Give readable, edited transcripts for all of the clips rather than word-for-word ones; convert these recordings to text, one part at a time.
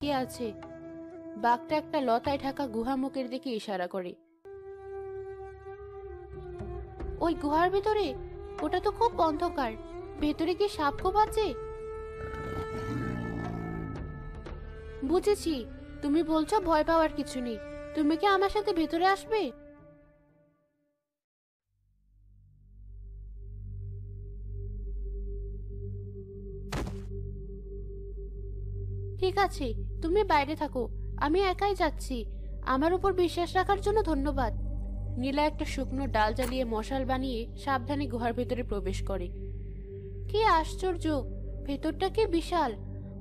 কে আছে? বাঘটা একটা লতায় ঢাকা গুহামুখের দিকে ইশারা করে। ওই গুহার ভেতরে? ওটা তো খুব অন্ধকার। ভেতরে কি সাপ খোপ আছে? বুঝেছি, তুমি বলছো ভয় পাওয়ার কিছু নেই। তুমি কি আমার সাথে ভেতরে আসবে? ঠিক আছে, তুমি বাইরে থাকো, আমি একাই যাচ্ছি। আমার উপর বিশ্বাস রাখার জন্য ধন্যবাদ। নীলা একটা শুকনো ডাল জ্বালিয়ে মশাল বানিয়ে সাবধানে গুহার ভেতরে প্রবেশ করে। কি আশ্চর্য! ভেতরটা কি বিশাল!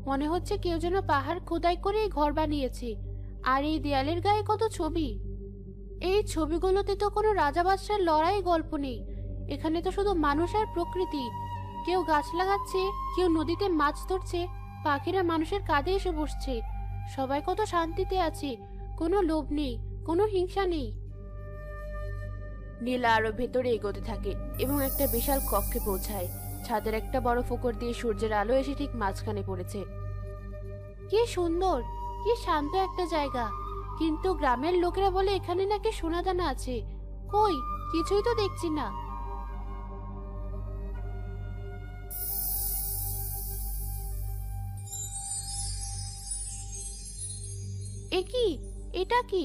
মনে হচ্ছে কেউ যেন পাহাড় খোদাই করে এই ঘর বানিয়েছে। আর এই দেয়ালের গায়ে কত ছবি! এই ছবিগুলোতে তো কোনো রাজা বাদশার লড়াই গল্প নেই। এখানে তো শুধু মানুষ আর প্রকৃতি। কেউ গাছ লাগাচ্ছে, কেউ নদীতে মাছ ধরছে, পাখিরা মানুষের কাঁধে এসে বসছে। সবাই কত শান্তিতে আছে, কোনো লোভ নেই, কোনো হিংসা নেই। নীলা আরো ভেতরে এগোতে থাকে এবং একটা বিশাল কক্ষে পৌঁছায়। ছাদের একটা বড় ফোকর দিয়ে সূর্যের আলো এসে ঠিক মাঝখানে পড়েছে। কি সুন্দর, কি শান্ত একটা জায়গা। কিন্তু গ্রামের লোকেরা বলে এখানে নাকি সোনাদানা আছে। কই, কিছুই তো দেখছি না। এ কি? এটা কি?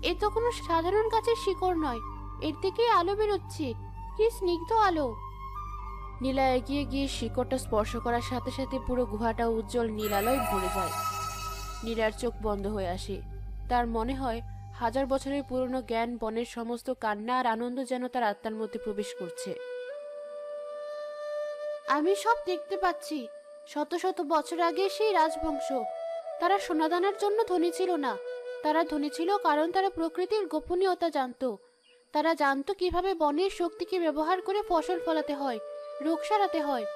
এ তো কোনো সাধারণ গাছের শিকড় নয়। এর থেকে আলো বেরোচ্ছে, কি স্নিগ্ধ আলো! নীলা এগিয়ে গিয়ে শিকড়টা স্পর্শ করার সাথে সাথে পুরো গুহাটা উজ্জ্বল নীল আলোয় ভরে যায়। নীলার চোখ বন্ধ হয়ে আসে। তার মনে হয় হাজার বছরের পুরনো জ্ঞান, বনের সমস্ত কান্না আর আনন্দ যেন তার আত্মার মধ্যে প্রবেশ করছে। আমি সব দেখতে পাচ্ছি। শত শত বছর আগে সেই রাজবংশ, তারা সোনাদানার জন্য ধনী ছিল না। তারা ধনী ছিল কারণ তারা প্রকৃতির গোপনীয়তা জানতো। তারা জানতো কিভাবে বনের শক্তিকে ব্যবহার করে ফসল ফলাতে হয়, রোগ সারাতে হয়।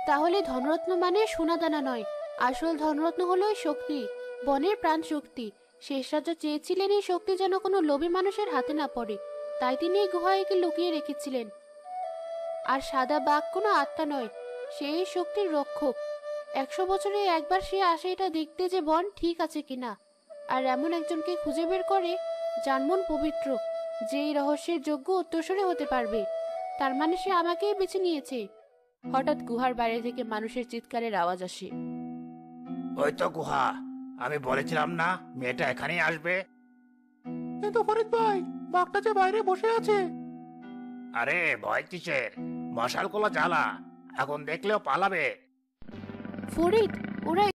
তাহলে ধনরত্ন মানে সোনাদানা নয়, আসল ধনরত্ন হলো এই শক্তি, বনের প্রাণ শক্তি। শেষ রাজা চেয়েছিলেন এই শক্তি যেন কোনো লোভী মানুষের হাতে না পড়ে, তাই তিনি এই গুহায় একে লুকিয়ে রেখেছিলেন। আর সাদা বাঘ কোনো আত্মা নয়, সে এই শক্তির রক্ষক। 100 বছরে একবার সে আসে এটা দেখতে যে বন ঠিক আছে কিনা, আর এমন একজনকে খুঁজে বের করে যার মন পবিত্র, যে এই রহস্যের যোগ্য উত্তরসূরি হতে পারবে। তার মানে সে আমাকেই বেছে নিয়েছে। হঠাৎ গুহার বাইরে থেকে মানুষের চিৎকারের আওয়াজ আসে। ওই তো গুহা। আমি বলেছিলাম না মেয়েটা এখানেই আসবে। কিন্তু ফরিদ ভাই, বাঘটা যে বাইরে বসে আছে। আরে ভয় কিসের? মশাল গুলো জ্বালা, এখন দেখলেও পালাবে। ফরিদ, ওরা